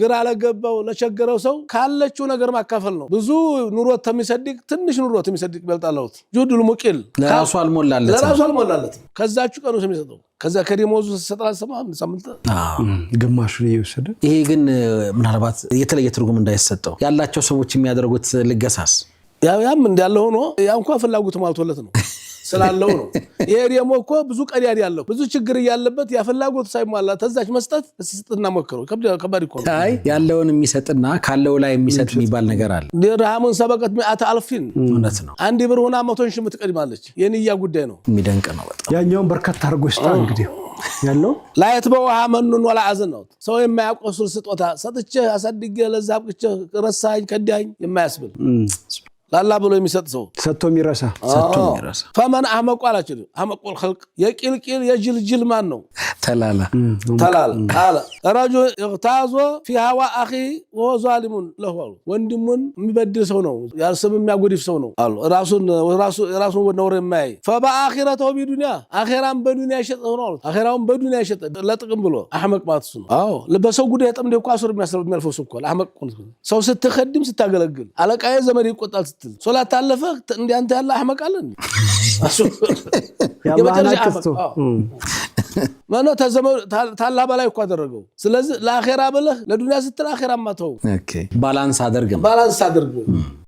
ግራ ለገባው ለቸገረው ሰው ካለችው ነገር ማካፈል ነው ብዙ ኑሮት ተሚሰድቅ ትንሽ ኑሮት ተሚሰድቅ ይበልጣለውት ጁዱል ሙቂል ለራሱ አልሞላለት ከዛችሁ ቀኑ ሰሚሰጠው ከዛ ከደሞዙ ሰጣን ሳምንት ግማሹን እየወሰደ ይሄ ግን ምናልባት የተለየ ትርጉም እንዳይሰጠው ያላቸው ሰዎች የሚያደርጉት ልገሳስ ያም እንዳለ ሆኖ ያ እንኳን ፍላጎት ማልቶለት ነው ስላለው ነው ይሄ ደግሞ እኮ ብዙ ቀዳድ ያለው ብዙ ችግር ያለበት ያፈላጎት ሳይሟላ ተዛች መስጠት እስጥና ሞከረው ከባድ እኮ ነው አይ ያለውን የሚሰጥና ካለው ላይ የሚሰጥ የሚባል ነገር አለ ድርሃሙን ሰበቀት 100,000 እውነት ነው አንድ ብር ሆና 100,000 ምትቀድማለች የንያ ጉዳይ ነው የሚደንቅ ነው በጣም ያኛውን በርካታ አርጎ ይስጣ እንግዲህ ያለው ላይት በውሃ መንኑን ወላ አዘነው ሰው የማያቆስል ስጦታ ሰጥቼ አሳድጌ ለዛብቅቼ ረሳኝ ከዳኝ የማያስብል ላላ ብሎ የሚሰጥ ሰው ሰጥቶ የሚረሳ فمن احمق አላችሁ احمق الخلق የቂልቂል የጅልጅል ማን ነው ተላላ قال رجل اغتاظ في هوا اخي وهو ظالم له ወንድሙን የሚበድል ሰው ነው ያልሰም የሚያጎድፍ ሰው ነው አሉ ራሱን ወነወር የማይ فباخرته بدنيا اخرام በዱንያ ይሸጥ ነው አخራውን በዱንያ ይሸጥ ለጥቅም ብሎ احمق ማትሱ ነው አዎ ለበሰው ጉዳይ ጠምደ ቋሱር የሚያልፈው ሰው እኮ احمق ሰው ስትخدم ስታገለግል አለቃዬ ዘመድ ይቆጣል ሶላት አለፈ እንዴ አንተ ያለ አህመቅ አለ እንዴ ማን ተዘመ ታላ በላይ እኮ አደረገው ስለዚህ ለአኺራ ብለህ ለዱንያ ስትል አኺራ ማተው ኦኬ ባላንስ አድርግ